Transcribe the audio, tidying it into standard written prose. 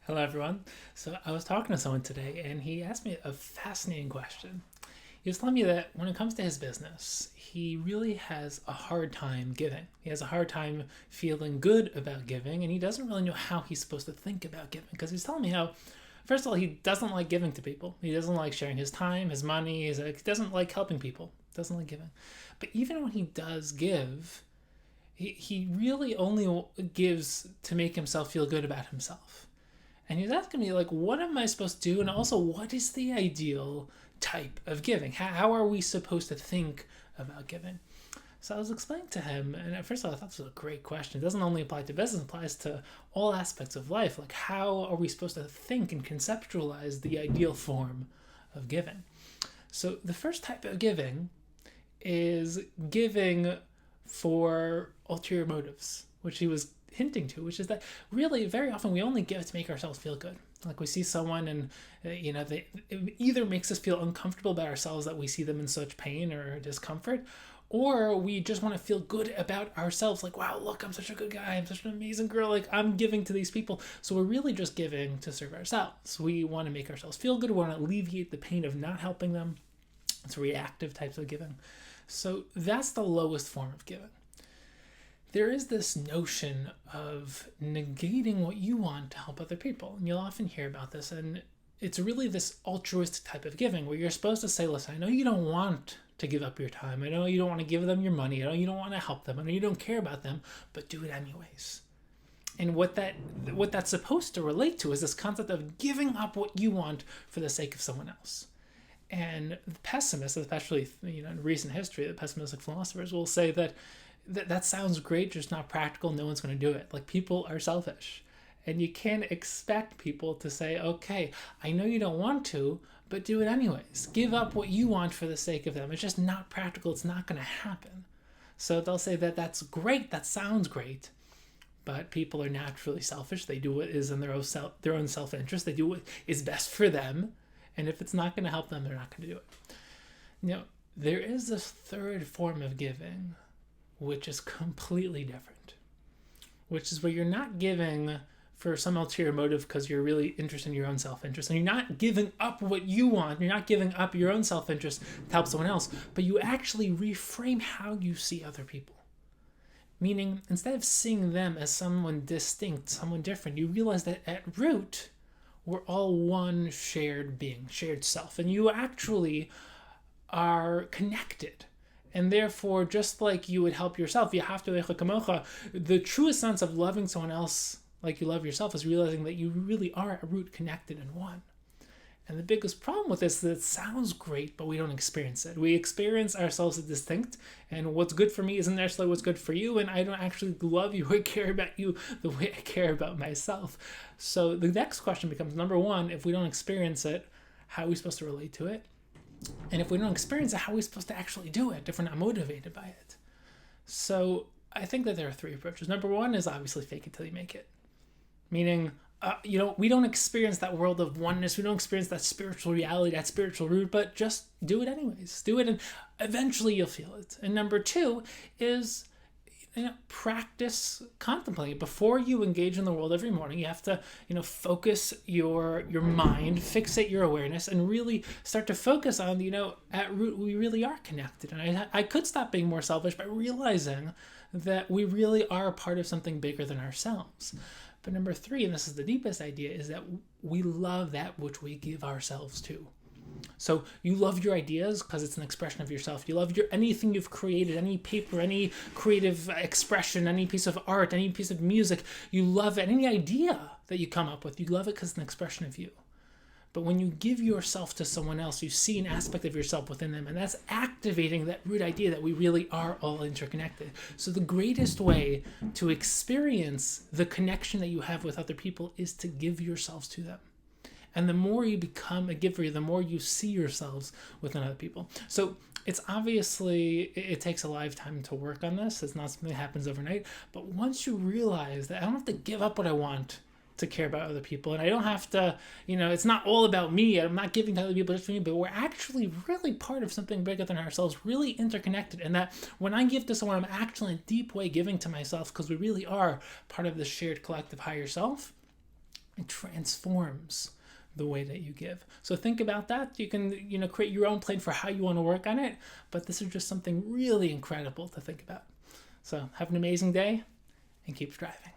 Hello, everyone. So, I was talking to someone today, and he asked me a fascinating question. He was telling me that when it comes to his business, he really has a hard time giving. He has a hard time feeling good about giving, and he doesn't really know how he's supposed to think about giving. Because he's telling me how, first of all, he doesn't like giving to people. He doesn't like sharing his time, his money. He doesn't like helping people. Doesn't like giving. But even when he does give, he really only gives to make himself feel good about himself. And he was asking me, like, what am I supposed to do? And also, what is the ideal type of giving? How are we supposed to think about giving? So I was explaining to him, and at first I thought this was a great question. It doesn't only apply to business, it applies to all aspects of life. Like, how are we supposed to think and conceptualize the ideal form of giving? So the first type of giving is giving for ulterior motives, which he was hinting to, which is that really very often we only give to make ourselves feel good. Like we see someone and it either makes us feel uncomfortable about ourselves that we see them in such pain or discomfort, or we just want to feel good about ourselves. Like, wow, look, I'm such a good guy. I'm such an amazing girl. Like, I'm giving to these people. So we're really just giving to serve ourselves. We want to make ourselves feel good. We want to alleviate the pain of not helping them. It's reactive types of giving. So that's the lowest form of giving. There is this notion of negating what you want to help other people. And you'll often hear about this. And it's really this altruistic type of giving where you're supposed to say, listen, I know you don't want to give up your time. I know you don't want to give them your money. I know you don't want to help them. I know you don't care about them, but do it anyways. And what that's supposed to relate to is this concept of giving up what you want for the sake of someone else. And the pessimists, especially in recent history, the pessimistic philosophers will say that sounds great, just not practical. No one's going to do it. Like, people are selfish. And you can't expect people to say, okay, I know you don't want to, but do it anyways. Give up what you want for the sake of them. It's just not practical. It's not going to happen. So they'll say that that's great. That sounds great. But people are naturally selfish. They do what is in their own self-interest. They do what is best for them. And if it's not going to help them, they're not going to do it. There is this third form of giving, which is completely different, which is where you're not giving for some ulterior motive because you're really interested in your own self-interest, and you're not giving up what you want. You're not giving up your own self-interest to help someone else, but you actually reframe how you see other people. Meaning, instead of seeing them as someone distinct, someone different, you realize that at root, we're all one shared being, shared self, and you actually are connected. And therefore, just like you would help yourself, you have to kamocha. The truest sense of loving someone else like you love yourself is realizing that you really are at root connected and one. And the biggest problem with this is that it sounds great, but we don't experience it. We experience ourselves as distinct, and what's good for me isn't necessarily what's good for you, and I don't actually love you or care about you the way I care about myself. So the next question becomes, number one, if we don't experience it, how are we supposed to relate to it? And if we don't experience it, how are we supposed to actually do it if we're not motivated by it? So I think that there are three approaches. Number one is obviously fake it till you make it. Meaning, we don't experience that world of oneness. We don't experience that spiritual reality, that spiritual root, but just do it anyways. Do it and eventually you'll feel it. And number two is practice contemplating. Before you engage in the world every morning, you have to focus your mind, fixate your awareness, and really start to focus on at root we really are connected. And I could stop being more selfish by realizing that we really are a part of something bigger than ourselves. But number three, and this is the deepest idea, is that we love that which we give ourselves to. So you love your ideas because it's an expression of yourself. You love anything you've created, any paper, any creative expression, any piece of art, any piece of music. You love it. Any idea that you come up with, you love it because it's an expression of you. But when you give yourself to someone else, you see an aspect of yourself within them, and that's activating that root idea that we really are all interconnected. So the greatest way to experience the connection that you have with other people is to give yourselves to them. And the more you become a giver, the more you see yourselves within other people. So it's obviously, it takes a lifetime to work on this. It's not something that happens overnight. But once you realize that I don't have to give up what I want to care about other people, and I don't have to, it's not all about me. I'm not giving to other people just for me, but we're actually really part of something bigger than ourselves, really interconnected. And that when I give to someone, I'm actually in a deep way giving to myself because we really are part of this shared collective higher self. It transforms the way that you give. So think about that. You can, create your own plan for how you want to work on it, but this is just something really incredible to think about. So have an amazing day and keep striving.